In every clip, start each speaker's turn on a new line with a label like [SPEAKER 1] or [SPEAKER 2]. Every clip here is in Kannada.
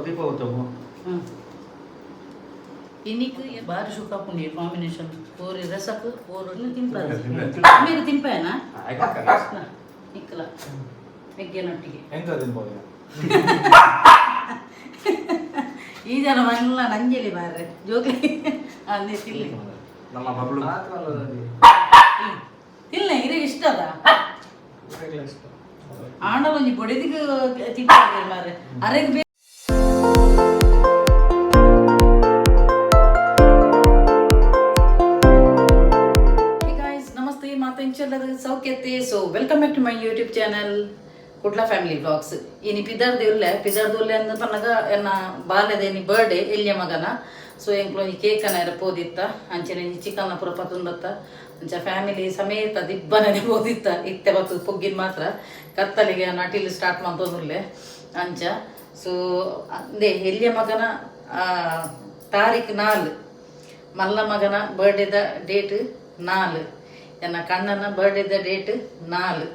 [SPEAKER 1] ದೀಪ ಹೋಗ್ತಾವು
[SPEAKER 2] ಇನ್ನಿಕ್ ಬಾರಿ ಶುಕ ಪುಂಡಿ ಕಾಂಬಿನೇಷನ್ ಓರಿ ರಸಕ್ ಓರು ತಿಂಪಾರ ಆಮೇಲೆ ತಿಂಪಾಯನಾ ನಿಕ್ಕಲ ಮೆಗ್ಗೆನೊಟ್ಟಿಗೆ
[SPEAKER 1] ಎಂತ ತಿನ್ಬೋದು
[SPEAKER 2] ಈ ಜನ ಮನೆಲ್ಲ ನಂಜಲಿ ಬಾರ್ರೆ ಜೋಗ್ಲಿ ಅದೇ ತಿಲ್ಲಿ
[SPEAKER 1] ನಮ್ಮ ಮಗಳು
[SPEAKER 2] ಇಲ್ಲ ಇರಿಗೆ ಇಷ್ಟ ಅದ ಆಂಡಲ ಒಂಜಿ ಬೊಡೆದಿಗೆ ತಿಂತಾರೆ ಮಾರ್ರೆ ಅರೆಗೆ ಸೌಖ್ಯತೆ. So welcome back to my YouTube channel Kudla family blogs. ಇನಿ ಪಿದರ್ದುಲ್ಲೆ ಅಂದ ಪನ್ನಗ ಎನ್ನ ಬಾಲ್ಯದ ಇನಿ ಬರ್ಡೇ ಎಲ್ಲಿಯ ಮಗನ. ಸೊ ಎಂಕ್ಲೊಂಜಿ ಕೇಕನ ಎರ ಪೋದಿತ್ತ ಅಂಚನೆ ಚಿಕನ್ನ ಪುರ ಪತುಂಡತ್ತ ಅಂಚ ಫ್ಯಾಮಿಲಿ ಸಮೇತ ದಿಬ್ಬನೇ ಪೋದಿತ್ತ ಇತ್ತೆ ಬತ್ತು ಪೊಗ್ಗಿನ ಮಾತ್ರ ಕತ್ತಲಿಗೆ ನಟಿಲಿ ಸ್ಟಾರ್ಟ್ ಮಾಡ್ತೋದುಲ್ಲೆ ಅಂಚ. ಸೊ ಅಂದೇ ಎಲ್ಲಿಯ ಮಗನ ತಾರೀಖು 4 ಮಲ್ಲ ಮಗನ ಬರ್ಡೇದ ಡೇಟ್ 4 ಎನ್ನ ಕಣ್ಣನ ಬರ್ಡೇದ ಡೇಟ್ 4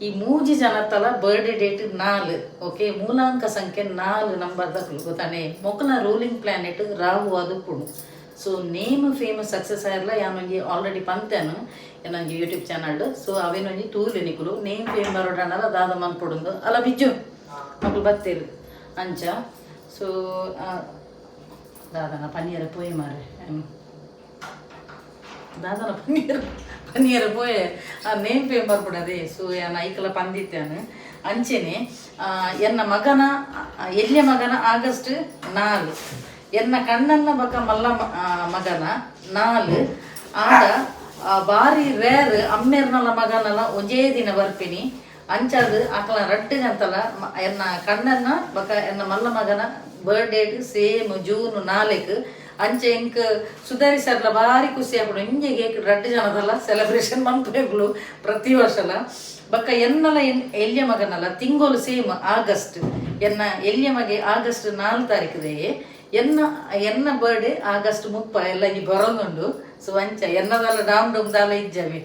[SPEAKER 2] ಈ ಮೂಜಿ ಜನತ್ತಲ ಬರ್ಡೇ ಡೇಟ್ 4 ಓಕೆ ಮೂಲಾಂಕ ಸಂಖ್ಯೆ 4 ನಂಬರ್ ದಕ್ಕಲು ಗೊತ್ತಾನೆ ಮೊಕ್ಕನ ರೂಲಿಂಗ್ ಪ್ಲಾನೆಟ್ ರಾಹು ಅದಕ್ಕುಣು. ಸೊ ನೇಮ್ ಫೇಮಸ್ ಸಕ್ಸಸ್ ಆಗಿರಲ್ಲ ಯಾನೊಂಜಿ ಆಲ್ರೆಡಿ ಪಂತೇನು ಏನೊಂಜಿ ಯೂಟ್ಯೂಬ್ ಚಾನಲ್. ಸೊ ಅವೇನೊಂಜಿ ಟೂಲ್ ನಿಕುಲು ನೇಮ್ ಫೇಮ್ ಬರೋಡನಲ್ಲ ದಾದ ಮನ್ಪೊಡುಂದು ಅಲ್ಲ ಬಿಜ್ಜು ಮಕ್ಕಳು ಬತ್ತೇರು ಅಂಚ. ಸೊ ದಾದನ ಪನ್ನೀರ ಪೋಯಿ ಮಾರೆ ದಾದನ ಪನ್ನೀರ ಪೋಯೆ ಆ ನೇಮ್ ಫೇಮ್ ಬರ್ಬಿಡದೆ. ಸೊ ನಾನು ಐಕಲ ಪಂದಿತ್ತೇನು ಅಂಚೆನೆ ಎನ್ನ ಮಗನ ಎಲ್ಲಿಯ ಮಗನ ಆಗಸ್ಟ್ 4 ಎನ್ನ ಕಣ್ಣನ್ನ ಬಕ ಮಲ್ಲ ಮಗನ 4 ಆಡ ಬಾರಿ ರೇರ್ ಅಮ್ಮೇರ್ನಲ್ಲ ಮಗನಲ್ಲ ಒಂಜೇ ದಿನ ಬರ್ಪಿನಿ ಅಂಚದು ಅಕಲ ರಟ್ಟಿಗಂತಲ ಎನ್ನ ಕಣ್ಣನ್ನ ಬಕ ಎನ್ನ ಮಲ್ಲ ಮಗನ ಬರ್ಡೇಟ್ ಸೇಮ್ ಜೂನ್ 4 ಅಂಚೆ ಎಂಕ್ ಸುಧಾರಿಸರ್ಲ ಭಾರಿ ಖುಷಿ ಆಗ್ಬಿಡು ಹಿಂಗೆ ರಡ್ಡು ಜನದಲ್ಲ ಸೆಲೆಬ್ರೇಷನ್ ಮನ್ಪೇಗಳು ಪ್ರತಿ ವರ್ಷಲ ಬಕ್ಕ ಎನ್ನಲ ಎಲ್ಲಿಯ ಮಗನಲ್ಲ ತಿಂಗೋಲು ಸೇಮ್ ಆಗಸ್ಟ್ ಎನ್ನ ಎಲ್ಲಿಯ ಮಗೆ ಆಗಸ್ಟ್ 4 ತಾರೀಕದೇ ಎನ್ನ ಬರ್ಡೇ ಆಗಸ್ಟ್ 30 ಎಲ್ಲ ಈ ಬರೋದುಂಡು. ಸೊ ಅಂಚ ಎನ್ನದಲ್ಲ ಡಾಮ್ ಡೂಮ್ ದಾಲ ಇಜ್ಜವಿ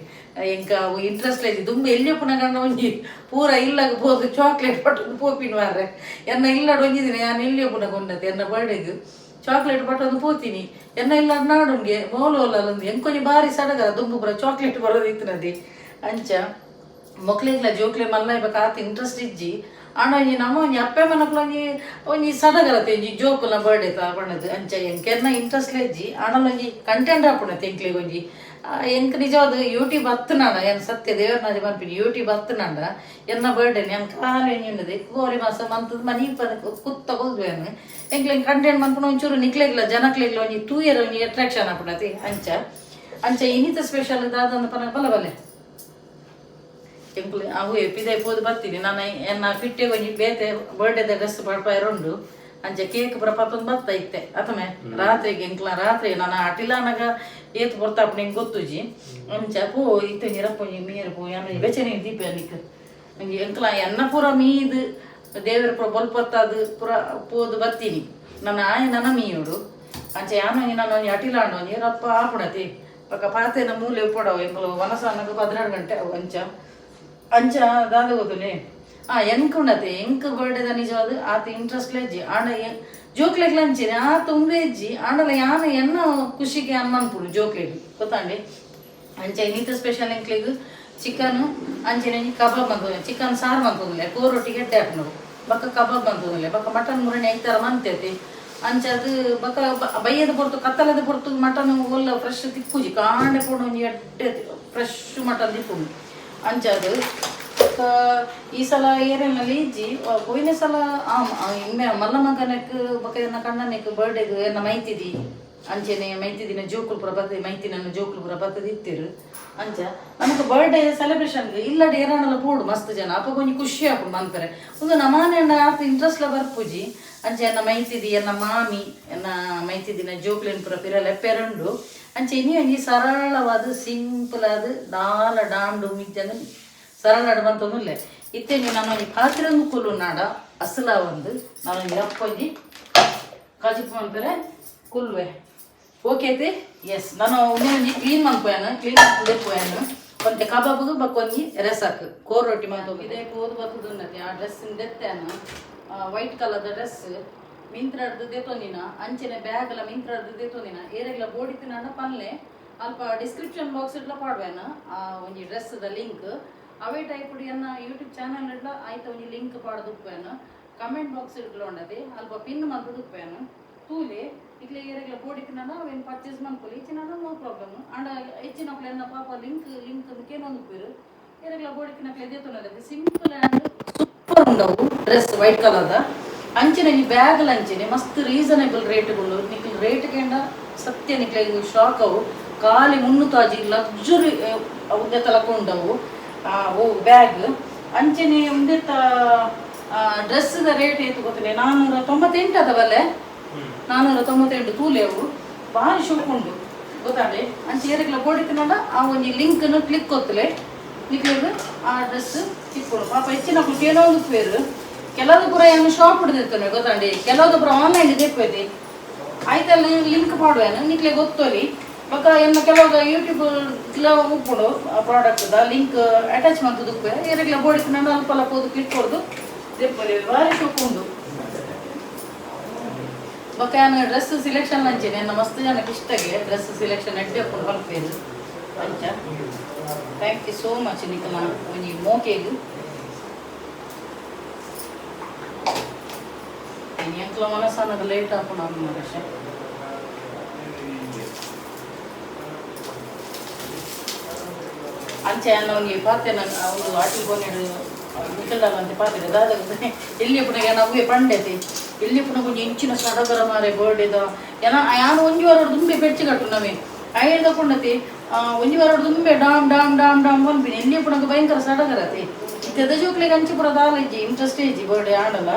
[SPEAKER 2] ಎಂಕ ಇಂಟ್ರೆಸ್ಟ್ ಐತಿ ತುಂಬ ಎಲ್ಲಿಯ ಪುನಗಂಡ ಒಂಜಿ ಪೂರ ಇಲ್ಲಾಗ ಹೋಗಿ ಚಾಕ್ಲೇಟ್ ಪಟ್ಟು ಪೋಪಿನ ಮಾರ್ರೆ ಎನ್ನ ಇಲ್ಲಾಡು ಒಂಜಿದ್ದೀನಿ ನಾನು ಎಲ್ಲಿಯ ಪುನಗೊಂಡತೆ ಎನ್ನ ಬರ್ಡೇಗೆ ಚಾಕ್ಲೇಟ್ ಪಟ್ಟೊಂದು ಪೋತೀನಿ ಎನ್ನ ಇಲ್ಲ ನಾಡುಂಗೆ ಮೌಲೋಲಂದು ಎಂಕೊಂಜಿ ಬಾರಿ ಸಡಗರ ದುಂಬು ಪುರ ಚಾಕ್ಲೇಟ್ ಬರೋದಿತ್ತನದಿ ಅಂಚ ಮೊಕ್ಲಿಗ್ಲ ಜೋಕ್ಲೆ ಮಲ್ಲ ಇವಾಗ ಆತ ಇಂಟ್ರೆಸ್ಟ್ ಇಜ್ಜಿ ಆಣ ಒಂಜಿ ನಮ್ಮ ಒಂಜಿ ಅಪ್ಪೆ ಮನಕ್ಲೊಂಜಿ ಒಂಜಿ ಸಡಗರತೆ ಒಂಜಿ ಜೋಕುಲ ಬರ್ಡೇ ತ ಪಣ್ಣದು ಅಂಚ ಎಂಕೆನ್ನ ಇಂಟ್ರೆಸ್ಟ್ ಇಜ್ಜಿ ಆಣಲೊಂಜಿ ಕಂಟೆಂಟ್ ಹಾಪುಣತೆ ಎಂಕ್ಲಿಗೆ ಒಂಜಿ ಎಂಕ್ ನಿಜವಾದ ಯೂಟ್ಯೂಬ್ ಹತ್ತನಾಡ ಏನು ಸತ್ಯ ದೇವರನಾದಿ ಮನ್ಪಿನಿ ಯೂಟ್ಯೂಬ್ ಹತ್ತನಾಡ ಎನ್ನ ಬರ್ಡೇ ನಾನು ಕಾಲು ಎಣ್ಣೆ ಗೋರಿ ಮಾಸ ಮಂತದ ಮನೆ ಕುತ್ತ ಹೋದ್ವೇನು ಎಂಕ್ಲೆ ಕಂಟೆಂಟ್ ಮನ್ಪುಣ ಒಂಚೂರು ನಿಕ್ಲೆಗ್ಲ ಜನಕ್ಲೆಗ್ಲ ಒಂಜಿ 2 ಇಯರ್ ಒಂಜಿ ಅಟ್ರಾಕ್ಷನ್ ಹಾಪುಣತಿ ಅಂಚ ಅಂಚ ಇನ್ನಿತ ಸ್ಪೆಷಲ್ ದಾದಂದ ಪನ ಬಲ ಬಲ್ಲೆ ಎಂಕ್ಲೆ ಅವು ಪಿದೆ ಪೋದು ಬರ್ತೀನಿ ನಾನು ಎನ್ನ ಫಿಟ್ಟೆಗೆ ಒಂಜಿ ಬೇತೆ ಬರ್ಡೇದ ಡ್ರೆಸ್ ಪಡ್ಪಾಯಿರುಂಡು ಅಂಚ ಕೇಕ್ ಪುರ ಪತ್ತೊಂದು ಬರ್ತಾ ಇತ್ತೆ ಅಥಮೆ ರಾತ್ರಿಗೆ ಎಂಕ್ಲ ರಾತ್ರಿ ನಾನು ಅಟಿಲಾನಾಗ ಏತು ಬರ್ತಾಪ ನಿಂಗೆ ಗೊತ್ತುಜಿ ಅಂಚ ಪೋ ಇತ್ತೆ ನಿರಪ್ಪೊಂಜಿ ಮೀರು ಪೋ ಏನು ಬೆಚನೆ ದೀಪ ನಿಕ್ ನಂಗೆ ಎಂಕ್ಲ ಎನ್ನ ಪೂರ ಮೀದು ದೇವರ ಪುರ ಬಲ್ಪತ್ತದು ಪುರ ಪೋದು ಬರ್ತೀನಿ ನನ್ನ ಆಯ ನನ್ನ ಮೀಯೋಡು ಅಂಚ ಯಾನೊಂಜಿ ನಾನು ಒಂಜಿ ಅಟಿಲಾಂಡು ಒಂಜಿ ರಪ್ಪ ಆಪುಣತಿ ಪಕ್ಕ ಪಾತೆನ ಮೂಲೆ ಉಪ್ಪಡವು ಎಂಕ್ಲು ವನಸಾನಾಗ 12 ಗಂಟೆ ಅವು ಅಂಚ ಅಂಚ ದಾದ ಗೊತ್ತುಲೆ ಎಂಕ್ ಉಂಡತೆ ಎಂಕ್ ಬರ್ಡೇದ ನಿಜವಾದ ಆತ ಇಂಟ್ರೆಸ್ಟ್ ಇಜ್ಜಿ ಆಂಡ ಜೋಕ್ಲೆಗ್ಲ ಅಂಚಿನಿ ಆತ ಉಂದೆ ಇಜ್ಜಿ ಆಂಡಲ ಯಾನ ಎನ್ನ ಖುಷಿಗೆ ಅನ್ಮನ್ಪುಡು ಜೋಕ್ಲೆಗ್ ಗೊತ್ತಾಂಡಿ ಅಂಚ ಇನ್ನಿತ ಸ್ಪೆಷಲ್ ಎಂಕ್ಲಿಗ್ ಚಿಕನ್ ಅಂಚಿನ ಕಬಾಬ್ ಬಂತೋದು ಚಿಕನ್ ಸಾರು ಬಂತೋದಿಲ್ಲ ಕೋರೊಟ್ಟಿಗೆ ಎಡ್ಡೆ ಹಾಕ್ನವು ಬಕ್ಕ ಕಬಾಬ್ ಬಂತೋದಿಲ್ಲ ಬಕ್ಕ ಮಟನ್ ಮುರಣೆ ಐತಾರ ಮಂತೈತಿ ಅಂಚದು ಬಕ್ಕ ಬೈಯದ ಪೊರ್ತು ಕತ್ತಲದ ಪೊರ್ತು ಮಟನ್ ಒಲ್ಲ ಫ್ರೆಶ್ ತಿಕ್ಕುಜಿ ಕಾಂಡೆ ಪೋಡು ಒಂಜಿ ಎಡ್ಡೆ ಫ್ರೆಶ್ ಮಟನ್ ತಿಕ್ಕುಂಡು ಅಂಚದು ಈ ಸಲ ಏರಿಯಲ್ಲಿ ಇಜ್ಜಿ ಪೋಯಿನ ಸಲ ಇಮ್ಮೆ ಮಲ್ಲ ಮಗನಕ್ಕೆ ಬಕ್ಕ ಎನ್ನ ಕಣ್ಣನಕ್ಕೆ ಬರ್ಡೇಗೆ ಎನ್ನ ಮೈತಿದಿ ಅಂಚೆನೆ ಮೈತಿದಿನ ಜೋಕುಲ್ ಪುರ ಬರ್ತದೆ ಮೈತಿನನ್ನು ಜೋಕುಲ್ ಪುರ ಬರ್ತದೆ ಇತ್ತಿರು ಅಂಚ ನಮಗೆ ಬರ್ಡೇ ಸೆಲೆಬ್ರೇಷನ್ಗೆ ಇಲ್ಲಡೆ ಏರಾಣಲ್ಲ ಪೋಡು ಮಸ್ತ್ ಜನ ಅಪ್ಪ ಕೊಂಚ ಖುಷಿ ಹಾಕೊಂಡು ಬಂತಾರೆ ಒಂದು ನಮಾನೆ ಆತ ಇಂಟ್ರೆಸ್ಟ್ಲ ಬರ್ಪುಜಿ ಅಂಚ ಎನ್ನ ಮೈತಿದಿ ಎನ್ನ ಮಾಮಿ ಎನ್ನ ಮೈತಿದಿನ ಜೋಕ್ಲಿನ ಪುರ ಪಿರಲ್ಲ ಪೆರಂಡು ಅಂಚ ಇನಿ ಒಂಜಿ ಸರಳವಾದ ಸಿಂಪಲ್ ಆದ ದಾಲ ಡಾಂಡು ಮಿಜ್ಜಂದು ಸರಳ ಬಂತೊಂದುಲ್ಲೆ ಇತ್ತೇನಿ ನಾನು ಒಂಜಿ ಪಾತ್ರೆಂದು ಕುಲು ನಾಡ ಅಸಲ ಒಂದು ನಾನೊಂಜಿ ಅಪ್ಪೊಂಜಿ ಕಾಜಿಪ್ ಮನ್ಪೆರೆ ಕುಲ್ವೆ ಓಕೆ ಎಸ್ ನಾನು ಒಂಜಿ ಕ್ಲೀನ್ ಮನ್ಪೋಯನು ಕ್ಲೀನ್ ಮಾಡ್ಕೊಂಡೆಪ್ಪೋಯನು ಒಂತೆ ಕಬಾಬ್ಗೆ ಬಕ್ಕೊಂಜಿ ರೆಸಾಕ್ ಕೋರ್ ರೊಟ್ಟಿ ಮಾಡ್ತೋಗಿ ಇದೇ ಓದು ಬರ್ತದೆ ಆ ಡ್ರೆಸ್ ದೆತ್ತೇನು ವೈಟ್ ಕಲರ್ದ ಡ್ರೆಸ್ ಮಿಂತ್ರಾಡ್ದು ದೇತೊಂದಿನ ಅಂಚೆನೆ ಬ್ಯಾಗ್ ಎಲ್ಲ ಮಿಂತ್ರಾಡ್ದು ದೇತೊಂದಿನ ಏರೆಗ್ಲ ಬೋಡಿತ್ತಿನ ಪನ್ಲೆ ಅಲ್ಪ ಡಿಸ್ಕ್ರಿಪ್ಷನ್ ಬಾಕ್ಸ್ ಇಟ್ಲ ಪಾಡ್ವೇನ ಆ ಒಂಜಿ ಡ್ರೆಸ್ದ ಲಿಂಕ್ ಅವೇ ಟೈಪ್ ಎನ್ನ ಯೂಟ್ಯೂಬ್ ಚಾನಲ್ ಇಡ್ಲ ಆಯ್ತ ಒಂಜಿ ಲಿಂಕ್ ಪಾಡ್ದುಪ್ಪೇನು ಕಮೆಂಟ್ ಬಾಕ್ಸ್ ಇಡ್ಲ ಉಂಡದೆ ಅಲ್ಪ ಪಿನ್ ಮಂತುದುಪ್ಪೇನು ತೂಲೆ ಇಕ್ಲೆ ಏರೆಗ್ಲ ಬೋಡಿತ್ತಿನ ಅವೇನು ಪರ್ಚೇಸ್ ಮಾಡ್ಕೊಳ್ಳಿ ಇಚ್ಚಿನ ನೋ ಪ್ರಾಬ್ಲಮ್ ಅಂಡ ಹೆಚ್ಚಿನ ಎನ್ನ ಪಾಪ ಲಿಂಕ್ ಕೇನೊಂದುಪ್ಪೇರು ಏರೆಗ್ಲ ಬೋಡಿತ್ತಿನ ದೇತೊಂಡದೆ ಸಿಂಪಲ್ ಆ್ಯಂಡ್ ಸೂಪರ್ ಉಂಡವು ಡ್ರೆಸ್ ವೈಟ್ ಕಲರ್ದ ಅಂಚಿನ ಈ ಬ್ಯಾಗ್ ಅಂಚಿನ ಮಸ್ತ್ ರೀಸನೇಬಲ್ ರೇಟ್ಗಳು ನಿಖಿಲ್ ರೇಟ್ ಕೇಂಡ ಸತ್ಯ ನಿಖಿಲ್ ಶಾಕ್ ಅವು ಖಾಲಿ 300 ಲಕ್ಸುರಿ ಉಂದೆ ತಲಕೊಂಡವು ಓ ಬ್ಯಾಗ್ ಅಂಚನೆ ಉಂದೆತ್ತ ಡ್ರೆಸ್ದ ರೇಟ್ ಏತು ಗೊತ್ತಿಲ್ಲ 498 ಅದವಲ್ಲೇ 498 ತೂಲೆ ಅವು ಭಾರಿ ಶೋಕ್ ಉಂಡು ಗೊತ್ತಾಡೆ ಅಂಚೆ ಏರೆಗ್ಲ ಬೋಡಿತಿನಲ್ಲ ಆ ಒಂಜಿ ಲಿಂಕ್ನು ಕ್ಲಿಕ್ ಕೊತ್ತಲೆ ನಿಕ್ಲಿಗೆ ಆ ಡ್ರೆಸ್ ತಿಕ್ಕೊಡು ಪಾಪ ಹೆಚ್ಚಿನ ಮಕ್ಕಳು ಕೆಲವೊಂದು ಪೇರು ಕೆಲವು ಪುರ ಏನು ಶಾಪ್ ಹಿಡಿದಿರ್ತಾನೆ ಗೊತ್ತಾಂಡಿ ಕೆಲವೊಂದು ಪುರ ಆನ್ಲೈನ್ ತೆಪ್ಪೈತಿ ಆಯ್ತಲ್ಲ ಲಿಂಕ್ ಮಾಡುವೇನು ನಿಕ್ಲೆ ಗೊತ್ತೋಲಿ ಬೊಕ್ಕ ಎನ್ನ ಕೆಲವು ಯೂಟ್ಯೂಬ್ ಉಪ್ಪುಡು ಆ ಪ್ರಾಡಕ್ಟ್ದ ಲಿಂಕ್ ಅಟ್ಯಾಚ್ ಮಾಡ್ತದೆ ಉಪ್ಪೆ ಏರೆಗ್ಲ ಬೋಡಿತಿನ ಅಲ್ಪ ಅಲ್ಪ ಹೋದು ಕ್ಲಿಕ್ ಕೊಡ್ದು ತೆಪ್ಪಲಿ ಭಾರಿ ಶೋಕ್ ಉಂಡು ಬೊಕ್ಕ ನಾನು ಡ್ರೆಸ್ ಸಿಲೆಕ್ಷನ್ ಅಂಚೇನೆ ನನ್ನ ಮಸ್ತ್ ಜನಕ್ಕೆ ಇಷ್ಟಗೆ ಡ್ರೆಸ್ ಸಿಲೆಕ್ಷನ್ ಎಡ್ಡೆ ಹಾಕೊಂಡು ಹೊಲ್ಪೇದು ಅಂಚ ಥ್ಯಾಂಕ್ ಯು ಸೋ ಮಚ್ ನಿಖಿಲ ಒಂಜಿ ಮೋಕೆಗು ಎಂಕ್ಲ ಮನಸ್ಸಾನದ ಲೇಟ್ ಹಾಕೊಂಡು ಮನುಷ್ಯ ಅಂಚೆ ಅನ್ನೋನಿಗೆ ಪಾತ್ರೆ ಒಂದು ಆಟಿಲ್ ಬೋನೆಡು ನಿಖಲ್ಡಂತೆ ಪಾತ್ರೆ ದಾದ ಎಲ್ಲಿ ಪುನಃ ನಾವು ಪಂಡೈತಿ ಎಲ್ಲಿ ಪುನಃ ಕೊಂಚ ಇಂಚಿನ ಸಡಗರ ಮಾರೆ ಬರ್ಡೇದ ಯಾನು ಒಂಜಿ ವಾರ ದುಂಬೆ ಪೆಚ್ಚಿ ಕಟ್ಟು ನವೇ ಐದು ಕೊಂಡತಿ ಒಂಜಿ ವಾರ ದುಂಬೆ ಡಾಮ್ ಡಾಮ್ ಡಾಮ್ ಡಾಮ್ ಬಂದ್ಬಿನಿ ಎಲ್ಲಿ ಪುನಃ ಭಯಂಕರ ಸಡಗರತಿ ಇತ್ತದ ಜೋಕ್ಲಿಗೆ ಅಂಚಿ ಪುರ ದಾಲಜ್ಜಿ ಇಂಟ್ರೆಸ್ಟ್ ಇಜ್ಜಿ ಬರ್ಡೇ ಆಡಲ್ಲ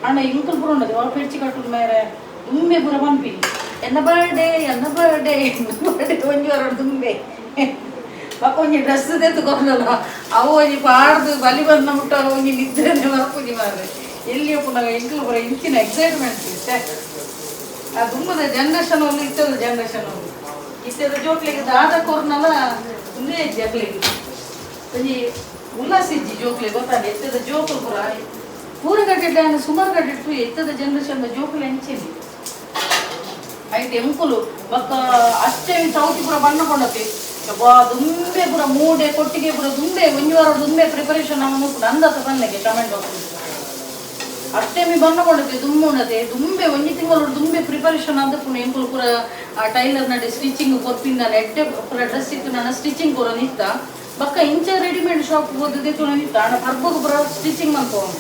[SPEAKER 2] ಅಣ್ಣ ಇಂಕಲ್ ಪುರ ಉಂಡದು ಆ ಪೆಚ್ಚಿ ಕಟ್ಟು ಮೇರೆ ದುಂಬೆ ಪುರ ಬಂದ್ಬಿನಿ ಎನ್ನ ಬರ್ಡೇ ಒಂಜಿ ವಾರ ದುಂಬೆ ಪಕ್ಕ ಒಂಜಿ ಡ್ರೆಸ್ ತೆತ್ತುಕೊಂಡಲ್ಲ ಅವು ಒಂಜಿ ಪಾಡ್ದು ಬಲಿ ಬಂದ ಮುಟ್ಟ ಒಂಜಿ ನಿದ್ರೆನೆ ಮರಪುಜಿ ಮಾರ್ರೆ ಎಲ್ಲಿ ಪುನಃ ಇಂಕ್ಲು ಪುರ ಇಂಚಿನ ಎಕ್ಸೈಟ್ಮೆಂಟ್ ಆ ದುಂಬದ ಜನ್ರೇಷನ್ ಒಂದು ಇತ್ತದ ಜನ್ರೇಷನ್ ಒಂದು ಇತ್ತದ ಜೋಕ್ಲಿಗೆ ದಾದ ಕೊರ್ನಲ್ಲ ಒಂದೇ ಜಗ್ಲಿಗೆ ಒಂಜಿ ಉಲ್ಲಾಸಿಜ್ಜಿ ಜೋಕ್ಲಿ ಗೊತ್ತಾಗ ಎತ್ತದ ಜೋಕ್ಲು ಪುರ ಪೂರ ಗಡ್ಡೆ ಸುಮಾರು ಗಡ್ಡೆ ಎತ್ತದ ಜನ್ರೇಷನ್ ಜೋಕ್ಲಿ ಹೆಂಚಿನಿ ಐತೆ ಎಂಕುಲು ಬಕ್ಕ ಅಷ್ಟೇ ಚೌತಿ ಪುರ ಬಣ್ಣ ಕೊಂಡತಿ ದುಂಬೆ ಪುರ ಮೂಡೆ ಕೊಟ್ಟಿಗೆ ಪುರ ದುಂಬೆ ಒಂಜಿ ವಾರ ದುಂಬೆ ಪ್ರಿಪರೇಷನ್ ಅವನು ಅಂದತ್ತ ಬನ್ನಗೆ ಕಮೆಂಟ್ ಬಾಕ್ಸ್ ಅಷ್ಟೇ ಮೀ ಬಣ್ಣ ಕೊಂಡತಿ ದುಂಬೆ ಉಂಡತೆ ದುಂಬೆ ಒಂಜಿ ತಿಂಗಳು ದುಂಬೆ ಪ್ರಿಪರೇಷನ್ ಅಂತ ಪುನ ಎಂಕುಲು ಪುರ ಟೈಲರ್ ನಡೆ ಸ್ಟಿಚಿಂಗ್ ಕೊರ್ಪಿಂದ ಎಡ್ಡೆ ಪುರ ಡ್ರೆಸ್ ಇತ್ತು ನನ್ನ ಸ್ಟಿಚಿಂಗ್ ಪುರ ನಿತ್ತ ಬಕ್ಕ ಇಂಚ ರೆಡಿಮೇಡ್ ಶಾಪ್ ಓದಿದೆ ತುನ ನಿತ್ತ ಅಣ್ಣ ಪರ್ಬಗ ಪುರ ಸ್ಟಿಚಿಂಗ್ ಮನ್ಪೋನು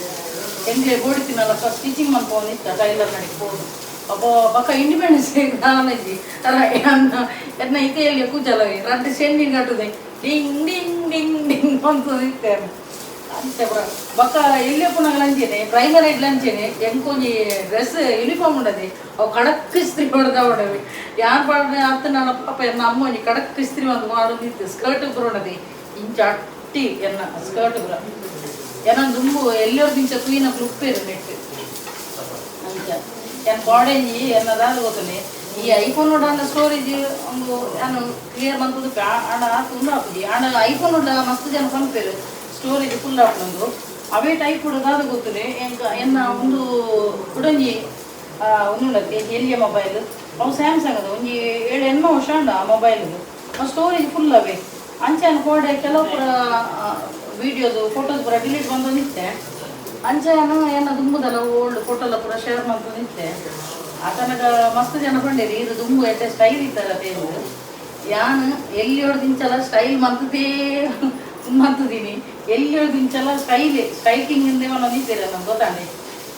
[SPEAKER 2] ಎಂಗ್ಲೆ ಬೋಡಿತಿನಲ್ಲ ಸ್ಟಿಚಿಂಗ್ ಮನ್ಪೋನು ನಿತ್ತ ಟೈಲರ್ ನಡೆ ಹೋದು ಅಬ್ಬ ಬಕ್ಕ ಇಂಡಿಪೆಂಡೆನ್ಸ್ ನಾನಜ್ಜಿ ಎನ್ನ ಇತೆಯಲ್ಲಿ ಕೂಜಲವಿ ರಡ್ಡು ಶೆಂಡಿ ಕಟ್ಟುದೆ ಡಿಂಗ್ ಡಿಂಗ್ ಡಿಂಗ್ ಡಿಂಗ್ ಅಂತ ನಿತ್ತೇನೆ ಅಂತೆ ಪುರ ಬಕ್ಕ ಎಲ್ಲೇ ಪುನಃ ಲಂಚೇನೆ ಪ್ರೈಮರಿ ಲಂಚೇನೆ ಎಂಕೊಂಜಿ ಡ್ರೆಸ್ ಯೂನಿಫಾರ್ಮ್ ಉಂಡದೆ ಅವು ಕಡಕ್ ಇಸ್ತ್ರಿ ಹೊಡೆದ ಹೊಡವಿ ಯಾರು ಪಾಡ್ರೆ ಅರ್ಥ ನನ್ನ ಪಾಪ ಎನ್ನ ಅಮ್ಮ ಒಂಜಿ ಕಡಕ್ ಇಸ್ತ್ರಿ ಒಂದು ಮಾಡೋದಿತ್ತು ಸ್ಕರ್ಟ್ ಪುರ ಉಂಡದೆ ಇಂಚ ಅಟ್ಟಿ ಎನ್ನ ಸ್ಕರ್ಟ್ ಪುರ ಎನ್ನ ದುಂಬು ಎಲ್ಲರದ್ದು ಇಂಚ ತೂಯಿನ ಉಪ್ಪೇರು ನೆಟ್ಟು ಅಂಚ ಏನು ಬಾಡೇಜಿ ಏನದಾದ ಗೊತ್ತನೆ ಈ ಐಫೋನ್ ನೋಡಲ್ಲ ಸ್ಟೋರೇಜ್ ಒಂದು ಏನು ಕ್ಲಿಯರ್ ಬಂತದ್ದು ಹಣ ತುಂಬ ಹಾಕುದಿ ಹಣ ಐಫೋನ್ ನೋಡ ಮಸ್ತ್ ಜನ ಪಂಪೇರು ಸ್ಟೋರೇಜ್ ಫುಲ್ ಹಾಕೊಂಡು ಅವೇ ಟೈಪ್ ಹುಡುಗಾದ ಗೊತ್ತನೆ ಎನ್ನ ಒಂದು ಹುಡುಗಿ ಒಂದುಂಡತ್ತೆ ಎಲ್ಲಿಯ ಮೊಬೈಲ್ ಅವು ಸ್ಯಾಮ್ಸಂಗ್ ಅದು ಒಂಜಿ 7-8 ವರ್ಷ ಉಂಡ ಆ ಮೊಬೈಲ್ದು ಆ ಸ್ಟೋರೇಜ್ ಫುಲ್ ಅವೇ ಅಂಚೆನ ಕೋಡೆ ಕೆಲವು ಪುರ ವೀಡಿಯೋದು ಫೋಟೋಸ್ ಪುರ ಡಿಲೀಟ್ ಬಂದು ನಿತ್ತೆ ಅಂಚೆನ ಏನ ದುಂಬುದಲ್ಲ ಓಲ್ಡ್ ಫೋಟೋ ಎಲ್ಲ ಪುರ ಶೇರ್ ಮಾಡ್ಕೊಂಡು ನಿಂತೆ ಆತನಗ ಮಸ್ತ್ ಜನ ಬಂಡೇರಿ ಇದು ದುಂಬು ಎಷ್ಟೇ ಸ್ಟೈಲ್ ಇತ್ತಲ್ಲ ತೇರು ಯಾನು ಎಲ್ಲಿ ಹೊಡೆದಿಂಚಲ್ಲ ಸ್ಟೈಲ್ ಮಂತದೀನಿ ಎಲ್ಲಿ ಹೊಡೆದಿಂಚಲ್ಲ ಸ್ಟೈಲಿಂಗ್ ಇಂದೇವನ್ನ ನಿಂತಿರ ನಮ್ಗೆ ಗೊತ್ತಾನೆ